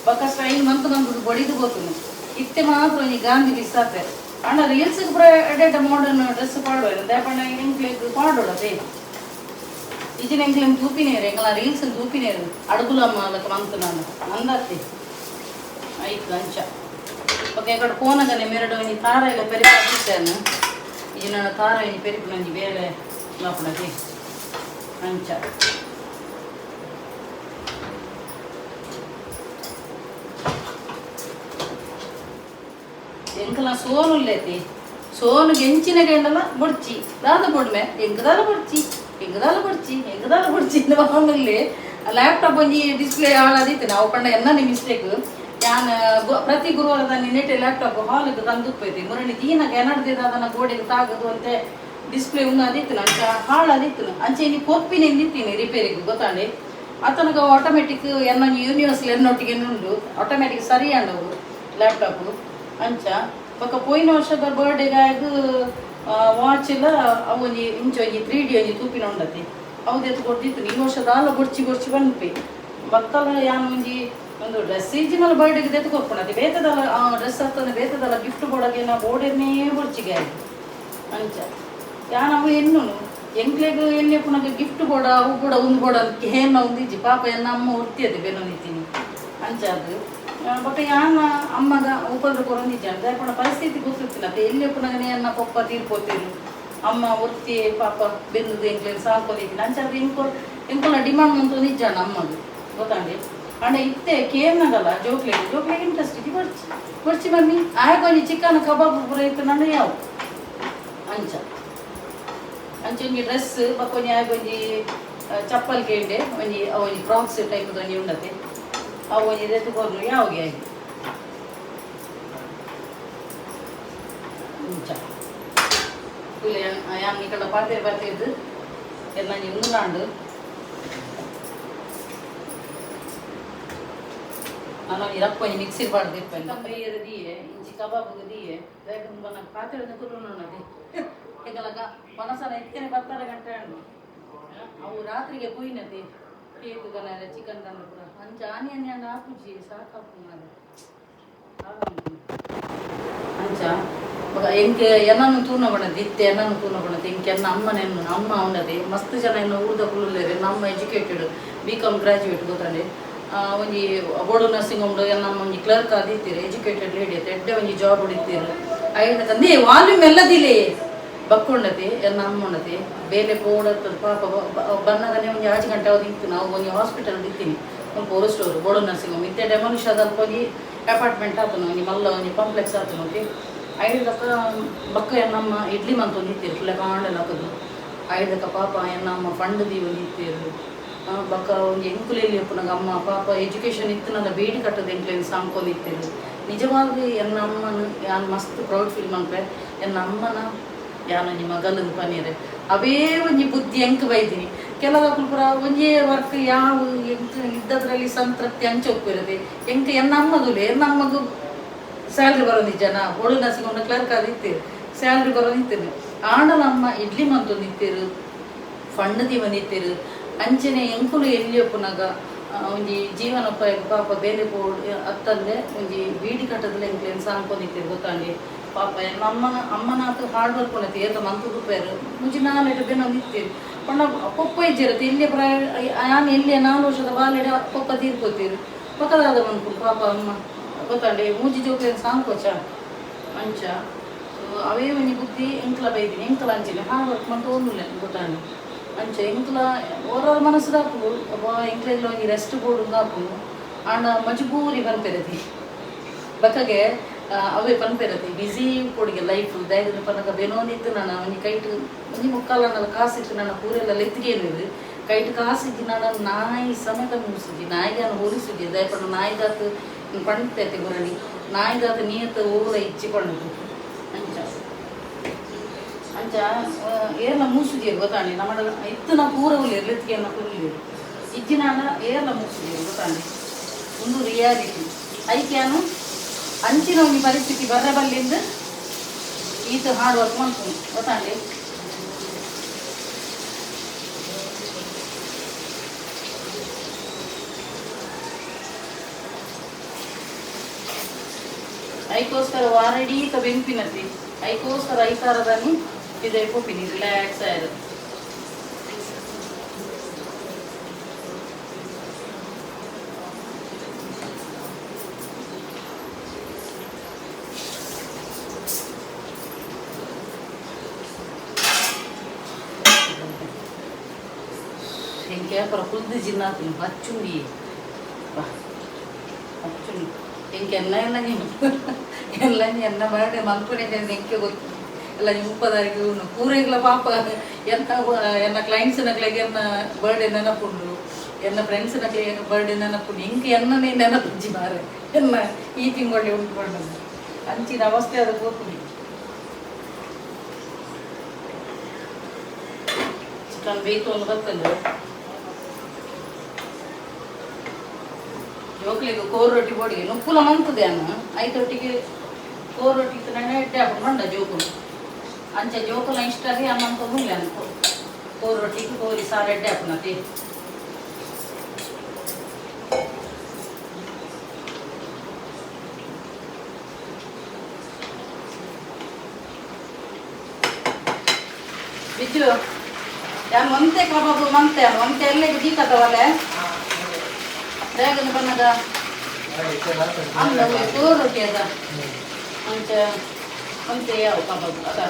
[SPEAKER 2] ಬಕ್ಕ ಸ್ಟೈಲ್ ಮಂತದ್ದು ಬಡಿದು ಗೊತ್ತು ಇತ್ತೆ ಮಾತ್ರ ಈ ಗಾಂಧಿ ಬಿಸಾತೆ ಅಣ್ಣ ರೀಲ್ಸ್ಗೆ ಪುರ ಎಡೆಟ ಮಾಡರ್ನ್ ಡ್ರೆಸ್ ಪಾಡುವ ದೇಪಣ್ಣ ಎಂಕ್ಲಿಗೆ ಪಾಡೋಡತೆ ಇಜಿನ ಎಂಕ್ಲಿಗೆ ತೂಪಿನೇರು ಎಂಗ್ಲ ರೀಲ್ಸ್ ತೂಪಿನೇರು ಅಡುಗುಲಮ್ಮ ಅದಕ್ಕೆ ಮಂತು ನಾನು ಅಂದತ್ತಿ ಆಯ್ತು ಅಂಚ ಓಕೆ ఇక్కడ ಫೋನಗನೆ ಮೆರಡು ಈ ತಾರ ಎಲ್ಲ ಪೆರಿಪಾಕಿತ್ತೇನು ಇದು ನನ್ನ ತಾರ ಈ ಪೆರಿಪು ನಂಜಿ ಬೇಳೆ ಲಾಪಣತಿ ಅಂಚ ಎಂಕಲ ಸೋನುಲ್ಲೇತಿ ಸೋನು ಗೆಂಚಿನ ಗೆಂಡಲ ಬೊಡ್ಚಿ ದಾದ ಬೊಡ್ಮೆ ಎಂಗದಾಲ ಬೊಡ್ಚಿ ಬಾಗುಲ್ಲಿ ಲ್ಯಾಪ್ಟಾಪ್ ಒಂಜಿ ಡಿಸ್ಪ್ಲೇ ಹಾಳಾದಿತ್ತು ನಾವು ಪಂಡ ಎನ್ನ ಮಿಸ್ಟೇಕ್ ಯಾನ್ ಪ್ರತಿ ಗುರುವಾರದಲ್ಲಿ ನೆಟ್ಟೆ ಲ್ಯಾಪ್ಟಾಪ್ ಹಾಲಿಗೆ ತಂದು ಉಪ್ಪೈತಿ ಮುರಣಿ ತೀನಾಗ ಎನಡ್ದಿದ ಅದನ್ನ ಗೋಡೆಗೆ ತಾಗದು ಅಂತ ಡಿಸ್ಪ್ಲೇ ಉನ್ನದಿತ್ತು ಅಂಚ ಹಾಳದಿತ್ತು ಅಂಚೆ ನೀ ಕೊಪ್ಪಿನ ನಿಂತೀನಿ ರಿಪೇರಿಗೆ ಗೊತ್ತಾಂಡೆ ಅತನಗ ಆಟೋಮೆಟಿಕ್ ಎನ್ನ ಯೂನಿವರ್ಸಲ್ ಎನ್ನೊಟ್ಟಿಗೆ ಉಂಡು ಆಟೋಮೆಟಿಕ್ ಸರಿ ಅಂಡವು ಲ್ಯಾಪ್ಟಾಪ್ ಅಂಚ ಬೊಕ್ಕ ಪೋಯಿನ ವರ್ಷದ ಬರ್ಡೇಗೆ ಆಯ್ದು ವಾಚ್ ಇಲ್ಲ ಅವು ಇಂಚ ಒಂಜಿ 3D ಒಂಜಿ ತೂಪಿನ ಉಂಡತಿ ಅವ್ದು ಎತ್ತು ಕೊಟ್ಟಿತ್ತು ಈ ವರ್ಷದ ಆಲ ಗೊರ್ಚಿ ಬಂದ್ಪಿ ಬತ್ತಲ ಯಾನ್ ಒಂಜಿ ಒಂದು ಡ್ರೆಸ್ ಸೀಸನಲ್ ಬರ್ಡೇಗೆ ತೆತ್ತು ಕೊಡ್ಕೊಂಡತಿ ಬೇತದಲ್ಲ ಡ್ರೆಸ್ ಹತ್ತಂದು ಬೇತದಲ್ಲ ಗಿಫ್ಟ್ ಕೊಡೋಕೆ ನಾ ಬೋರ್ಡನ್ನೇ ಬರ್ಚಿಗೆ ಆಯ್ತು ಅಂಚ ಯಾನ್ ಅವು ಹೆಣ್ಣು ಎಂಕ್ಲೆಗ್ ಎಣ್ಣೆ ಪುನಃ ಗಿಫ್ಟ್ ಬೋಡ ಅವು ಕೂಡ ಒಂದು ಬೋಡ ಏನ ಒಂದಿಜ್ಜಿ ಪಾಪ ಎನ್ನ ಅಮ್ಮ ಹೊರ್ತಿಯದೆ ಬೆನ್ನೊಂದಿತ್ತೀನಿ ಅಂಚ ಅದು ಬಟ್ ಯಾನ ಅಮ್ಮಗ ಉಪದ್ರ ಕೊರೊಂದಿಜ್ಜೆ ಅಂತ ಪುಣ ಪರಿಸ್ಥಿತಿ ಗೊತ್ತಿರ್ತಿಲ್ಲ ಅದು ಎಲ್ಲಿ ಪುನಃ ಎನ್ನ ಪಪ್ಪ ತೀರ್ಕೊತಿರು ಅಮ್ಮ ಒತ್ತಿ ಪಾಪ ಬೆಂದು ಎಂಕ್ಲೆಗ್ ಸಾಕೋದಿದ್ದೀನಿ ಅಂಚ ಅದು ಎಂಕೊಲ್ಲ ಡಿಮಾಂಡ್ ಅಂತ ನಿಜ್ಜಾಣ ಅಮ್ಮದು ಗೊತ್ತಾಂಡಿ ಅಂಡ ಇತ್ತೆ ಕೇರ್ನಾಗಲ್ಲ ಜೋಕ್ಲೆಗೆ ಇಂಟ್ರೆಸ್ಟ್ ಇದೆ ಬರ್ಚಿ ಬನ್ನಿ ಆಗೊಂಜಿ ಚಿಕನ್ ಕಬಾಬ್ ಪೂರ ಇತ್ತು ನಂಡು ಯಾವ ಅಂಚ ಒಂಜಿ ಡ್ರೆಸ್ ಬಕ್ಕೊಂಜಿ ಆಗೊಂಜಿ ಚಪ್ಪಲ್ ಕೇಂಡೆ ಒಂಜಿ ಅವೊಂಜಿ ಫ್ರಾಕ್ಸ್ ಟೈಪ್ ಒಂಜಿ ಉಂಡತೆ ಅವು ಒಂಜಿ ಎತ್ತುಕೊಂಡು ಯಾವಿಗೆ ಆಗಿ ಅಂಚ ಯಾನ್ ಈ ಕಡೆ ಪಾತೆರ್ದು ಎಲ್ಲ ಉಂದಾಂಡು ನಾನು ಇರಕ್ಕೊಂಜಿ ಮಿಕ್ಸಿ ಬಾಡ್ದಿಪ್ಪ ಕಂಬೈಯರು ದಿಯೆ ಇಂಚಿ ಕಬಾಬು ದಿಯೆ ಬನ್ನ ಪಾತ್ರೆ ಕುರುನದೆ ಈಗಲಗ ಮನಸನ ಎತ್ತನೆ 10 ಗಂಟೆ ಹಣ್ಣು ಅವು ರಾತ್ರಿಗೆ ಕೊಯ್ನತೆ ಕೇಕು ಗನ ಚಿಕನ್ ಗನ ಪೂರ ಅಂಚ ಆನಿಯನ್ ಹಾಕುಜಿ ಸಾಕಾಪು ಮಾರೆ ಅಂಚ ಎಂಕೆ ಎನ್ನನ್ನು ತೂನ ಬಣ್ಣದ ಇತ್ತೆ ಎನ್ನನ್ನು ತೂನ ಬಣ್ಣದ ಎಂಕೆ ಎನ್ನ ಅಮ್ಮ ಉಂಡದೆ ಮಸ್ತ್ ಜನ ಇನ್ನು ಊರ್ದ ಕುಳ್ಳುಲೇರೆ ನಮ್ಮ ಎಜುಕೇಟೆಡ್ BCom ಗ್ರಾಜುಯೇಟ್ ಗೊತ್ತಂಡೆ ಒಂಜಿ ಬೋರ್ಡು ನರ್ಸಿಂಗ್ ಉಂಡು ನಮ್ಮ ಒಂಜಿ ಕ್ಲರ್ಕ್ ಆದಿತ್ತೀರಿ ಎಜುಕೇಟೆಡ್ ಲೇಡಿ ಐತೆ ಎಡ್ಡೆ ಒಂಜಿ ಜಾಬ್ ಹೊಡಿತೀರಿ ಐದು ತಂದೆ ವಾಲ್ಯೂಮ್ ಎಲ್ಲದಿಲ್ಲೇ ಬಕ್ಕೊಂಡತಿ ಎನ್ನ ಅಮ್ಮ ಉಂಡತಿ ಬೇಲೆ ಪೋಡತ್ತದ ಪಾಪ ಬನ್ನಗನೆ ಒಂಜಿ 6 ಗಂಟೆ ಅವ್ರು ಇತ್ತು ನಾವು ಒಂಜಿ ಹಾಸ್ಪಿಟಲ್ ಇತ್ತೀನಿ ಒಂದು four store board nursing home ಇತ್ತೆ ಡೆಮಾಲಿಷ್ ಅದಲ್ಪ ಹೋಗಿ ಅಪಾರ್ಟ್ಮೆಂಟ್ ಆತನು ಒಂಜಿ ಮಲ್ಲ ಒಂಜಿ ಕಾಂಪ್ಲೆಕ್ಸ್ ಆತನು ಹೋಗಿ ಐದಕ್ಕ ಬಕ್ಕ ಎನ್ನಮ್ಮ ಇಡ್ಲಿ ಮಂತ ಒಂದು ಇತ್ತೀರಿ ಫುಲ್ಲ ಕಾಂಡೆಲ್ಲ ಹಾಕೋದು ಐದಕ್ಕ ಪಾಪ ಎನ್ನಮ್ಮ ಫಂಡ್ ದೀವ ಇತ್ತೀರು ಬಕ್ಕ ಒಂದು ಎಂಕುಲೆಯಲ್ಲಿ ಪುನಃ ಅಮ್ಮ ಪಾಪ ಎಜುಕೇಷನ್ ಇತ್ತು ನನ್ನ ಬೇಡಿ ಕಟ್ಟದ ಎಂಕ್ಲೇನು ಸಾಂಕೊಂಡಿತ್ತೇನು ನಿಜವಾಗಿ ಎನ್ನ ಅಮ್ಮನ ಯಾನ್ ಮಸ್ತ್ ಪ್ರೌಡ್ ಫೀಲ್ ಮಾಡ್ರೆ ಎನ್ನ ಅಮ್ಮನ ಯಾನ ನಿಮ್ಮ ಗಲ್ಲದ ಪನೀರೆ ಅವೇ ಒಂಜಿ ಬುದ್ಧಿ ಎಂಕ್ ಬೈದೀನಿ ಕೆಲವು ಪುರ ಒಂಜೇ ವರ್ಕ್ ಯಾವ ಎಂಕ್ ಇದ್ದದ್ರಲ್ಲಿ ಸಂತೃಪ್ತಿ ಹಂಚೋಗ್ಬಿರದೆ ಎಂಕ್ ಎನ್ನ ಅಮ್ಮದುಲೆ ಎನ್ನ ಅಮ್ಮಗೂ ಸ್ಯಾಲ್ರಿ ಬರೋದು ಜನ ಬೋಳು ನರ್ಸಿಂಗ್ ಕ್ಲರ್ಕ್ ಆದಿತ್ತೀರು ಸ್ಯಾಲ್ರಿ ಬರೋದಿತ್ತೀರು ಆಂಡಲ ಅಮ್ಮ ಇಡ್ಲಿ ಮಂತೊಂದಿತ್ತೀರು ಫಂಡ್ ದಿವನಿತ್ತೀರು ಅಂಚನೆ ಎಂಕುಲು ಎಲ್ಲಿಯೋ ಪುನಗ ಒಂಜಿ ಜೀವನೋಪಾಯ ಪಾಪ ಬೇಲೆ ಪೋಡ್ ಅತ್ತಂದೆ ಒಂಜಿ ಬೀಡಿ ಕಟ್ಟದಲ್ಲಿ ಎಂಕ್ಲೇನು ಸಾಂಕೊಂಡಿತ್ತೀರು ಗೊತ್ತಾಂಡಿ ಪಾಪ ಅಮ್ಮನಾತು ಹಾರ್ಡ್ ವರ್ಕ್ ಉಂಡತಿ ಏತ ಮಂತು ದುಪ್ಪೇರು ಮುಂಚೆ ನಾಲೆಡ್ ಬೆನೋ ನಿತ್ತೀರಿ ಪಂಡ ಪೊಪ್ಪ ಇಜ್ಜಿರತ್ತೆ ಇಲ್ಲಿ ನಾನು ಎಲ್ಲಿ 4 ವರ್ಷದ ಬಾಲೆಡೆ ಪೊಪ್ಪ ತೀರ್ಕೋತೀರು ಪಕ್ಕದಾದ ಮನ್ಕು ಪಾಪ ಅಮ್ಮ ಗೊತ್ತಾಂಡಿ ಮೂಜಿ ಜೋಕ್ಲೇನು ಸಾಂಕೋಚ ಅಂಚ ಅವೇ ಒಂಜಿ ಬುದ್ಧಿ ಎಂಕ್ಲ ಬೈದೀನಿ ಎಂಕ್ಲ ಅಂಚಿನ ಹಾರ್ಡ್ ವರ್ಕ್ ಮಂತ ಓನ್ನುಲೆ ಗೊತ್ತಾಂಡಿ ಅಂಚ ಎಂಕ್ಲ ಓರವ್ರ ಮನಸ್ಸು ದಾಪು ಎಂಕ್ಲೆಗ್ಲ ಒಂಜಿ ರೆಸ್ಟ್ ಬೋರ್ಡು ದಾಪು ಆಂಡ ಮಜಬೂರಿ ಪನ್ಪೆರತಿ ಬಕ್ಕಗೆ ಅವೇ ಪನ್ಪೆರತಿ ಬಿಸಿ ಕೊಡಿಗೆ ಲೈಫ್ ದಯದ ಪನಗ ಬೆನೋನಿತ್ತು ನನ್ನ ಒಂಜಿ ಕೈಟ್ ಒಂಜಿ ಮುಕ್ಕಾಲ ನನ್ನ ಕಾಸಿಟ್ಟು ನನ್ನ ಪೂರೆಲ್ಲ ಲೆತ್ತಿಗೇನಿದು ಕೈಟ್ ಕಾಸಿದ್ದು ನನ್ನ ನಾಯಿ ಸಮೇತ ಮುಗಿಸಿದ್ದಿ ನಾಯಿಗಾನ ಹೋಲಿಸಿದ್ದಿ ದಯಪಂಡ ನಾಯಿದಾತು ಪಣ್ತೈತೆ ಗುರಣಿ ನಾಯಿದಾತು ನೀಯತ್ತು ಊರ ಇಚ್ಚಿ ಪಣ್ಣದು ಅಂಚ ಅಂಚ ಏರ್ಲ ಮೂಸುದಿಯರು ಗೊತ್ತಾಂಡಿ ನಮ್ಮ ಇತ್ತು ನಾ ಪೂರ ಉಳಿಯರು ಲೆತ್ತಿಗೆನ್ನ ಕುರುಳಿಯರು ಇಜ್ಜಿನ ಏರ್ಲ ಮೂಸುದಿಯರು ಗೊತ್ತಾಂಡಿ ಒಂದು ರಿಯಾಲಿಟಿ ಐಕ್ಯಾನು ಅಂಚಿನ ಒಂದು ಪರಿಸ್ಥಿತಿ ಬರಬಲ್ಲಿಂದ ಈತ ಹಾರ್ಡ್ ವರ್ಕ್ ಮಾಡ್ತೀನಿ ಗೊತ್ತಾಂಡಿ ಐಕೋಸ್ಕರ ವಾರಡೀ ಬೆಂಪಿನತಿ ಐಕೋಸ್ಕರ ಐತಾರದನಿ ಇದೇ ಪೊಪ್ಪಿನಿ ರಿಲ್ಯಾಕ್ಸ್ ಆಯ್ತು ಹೆಂಗೆ ಪರ ಕುಲ್ದು ಜಿನ್ನಾತೀನಿ ಹಚ್ಚುಂಡಿ ಹಚ್ಚುಂಡಿ ಹೆಂಗೆ ಎಲ್ಲ ನೀವು ಎಲ್ಲ ಎನ್ನ ಬರ್ಡೆ ಮಲ್ಪನೆ ಹೆಂಗೆ ಗೊತ್ತು ಎಲ್ಲ 30 ಪೂರೆಗ್ಲ ಪಾಪ ಎಂತ ಎನ್ನ ಕ್ಲೈಂಟ್ಸ್ನಗ್ಲಾಗ ಎನ್ನ ಬರ್ಡೇ ನೆನಪುಂಡು ಎಲ್ಲ ಫ್ರೆಂಡ್ಸ್ನ ಬರ್ಡೇ ನೆನಪು ಇಂಕ ಎನ್ನನೇ ನೆನಪುಜ್ಜಿ ಮಾರೆ ಎನ್ನ ಈ ತಿಂಗಳು ಉಂಟುಕೊಂಡು ಅಂಚಿನ ಅವಸ್ಥೆ ಅದು ಕೂತ್ಕೊಂಡು ಚಿಕನ್ ಬೇಕು ಒಂದು ಬರ್ತಂದ್ರೆ ಜೋಕ್ಲಿಗೆ ಕೋರ್ ರೊಟ್ಟಿ ಬೋಡಿಗೆ ನುಪ್ಪುಲ ಮಂತದೆ ಅನ್ನ ಐದೊಟ್ಟಿಗೆ ಕೋರ್ ರೊಟ್ಟಿ ನೆನೆ ಇಟ್ಟೆ ಹಾಕೊಂಡು ಮಂಡ ಜೋಕುಲು ಅಂಚೆ ಜೋಕುಲ ಇಷ್ಟ ಆಗಿ ಅನ್ನ ತೊಗೊಂಡ್ಲೆ ಅನ್ಕೋ ಕೋರ್ ರೊಟ್ಟಿಗೆ ಕೋರಿ ಸಾರು ಎಡ್ಡೆ ಹಾಕೋಣತಿ ಬಿಚ್ಚು ಯಾರು ಮಂತೆ ಕಬಾಬು ಮಂತೆ ಎಲ್ಲ ದೀಕತ್ತವಲ್ಲೇ ಬೇಗನೆ ಬನ್ನದ ಅಂದ ಕೋರ್ ರೊಟ್ಟಿ ಅದ ಅಂಚ ಮಂತೆ ಯಾವ ಕಬಾಬು ಅದ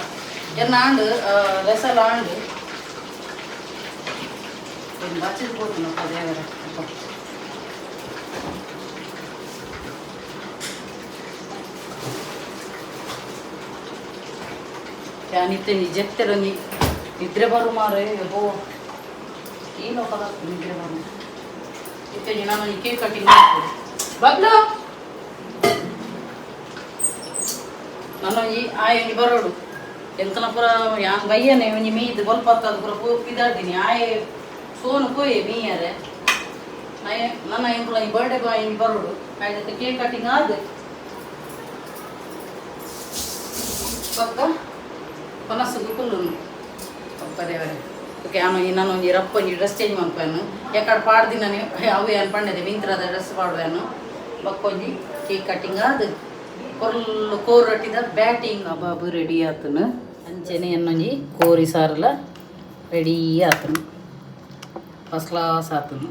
[SPEAKER 2] ಎನ್ನ ಆಂಡು ರಸಲ ಆಂಡು ಬಚ್ಚಿದ್ ಕೊಡ್ತೀನಪ್ಪ ದೇವರ ನಿತ್ಯ ನಿಜೆತ್ತರ ನಿದ್ರೆ ಬರು ಮಾರೆ ಹೋ ಏನು ಪದಾರ್ಥ ನಿದ್ರೆ ಬರು ನಿತ್ಯ ನಾನು ಈ ಕೇಕ್ ಕಟಿಂಗ್ ಮಾಡ್ತೀನಿ ಬಗ್ಲು ನಾನು ಈ ಆಯಂಗಿ ಬರೋಡು ಎಂತನ ಪುರ ಯಾಂಗ್ ಬಯ್ಯನೆ ಒಂಜಿ ಮೀದು ಬಲ್ಪ ಹತ್ತದ ಪುರ ಇದಾಡ್ತೀನಿ ಆಯೆ ಸೋನು ಕೋಯೆ ಮೀಯರೆ ನನ್ನ ಎಂಕುಲ ಈ ಬರ್ಡೇ ಬಾಯ್ ಬರೋಡು ಆಯ್ತು ಕೇಕ್ ಕಟಿಂಗ್ ಆದ ಪಕ್ಕ ಪನಸ್ಸು ಗುಕ್ಕುಲು ಪದೇವರೆ ಓಕೆ ನಾನು ಒಂಜಿ ರಪ್ಪ ಒಂಜಿ ಡ್ರೆಸ್ ಚೇಂಜ್ ಮಾಡ್ಪಾನು ಯಾಕಡೆ ಪಾಡ್ದಿನ ಅವು ಏನು ಪಂಡದೆ ಮಿಂತ್ರದ ಡ್ರೆಸ್ ಪಾಡ್ದಾನು ಬಕ್ಕೊಂಜಿ ಕೇಕ್ ಕಟಿಂಗ್ ಆದ ಕೊರ್ಲು ಕೋರ್ ರೊಟ್ಟಿದ ಬ್ಯಾಟಿಂಗ್ ಕಬಾಬು ರೆಡಿ ಆತನು ಅಂಚೆನೆ ಅನ್ನೊಂಜಿ ಕೋರಿ ಸಾರಲ ರೆಡಿ ಆತನು ಫಸ್ಟ್ ಕ್ಲಾಸ್ ಆತನು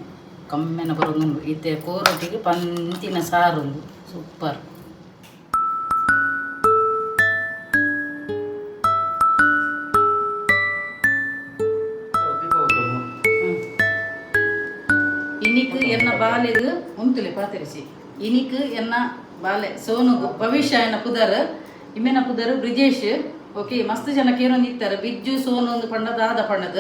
[SPEAKER 2] ಕಮ್ಮೆನ ಬರೋದು ಇತ್ತೆ ಕೋರ್ ರೊಟ್ಟಿಗೆ ಪಂತಿನ ಸಾರು ಸೂಪರ್ ಇನಿಕ್ ಎನ್ನ ಬಾಲೆಗ್ ಉಂತುಲೆ ಪಾತಿರಿಸಿ ಇನಿಕ್ ಎನ್ನ ಬಾಲೆ ಸೋನುಗು ಭವಿಷ್ಯ ಎನ್ನ ಪುದರ್ ಇಮ್ಮೆನ ಪುದರ್ ಬ್ರಿಜೇಶ್ ಓಕೆ ಮಸ್ತ್ ಜನ ಕೇರೊಂದು ಇತ್ತಾರೆ ಬಿಜ್ಜು ಸೋನು ಒಂದು ಪಂಡ ದಾದ ಪಂಡದ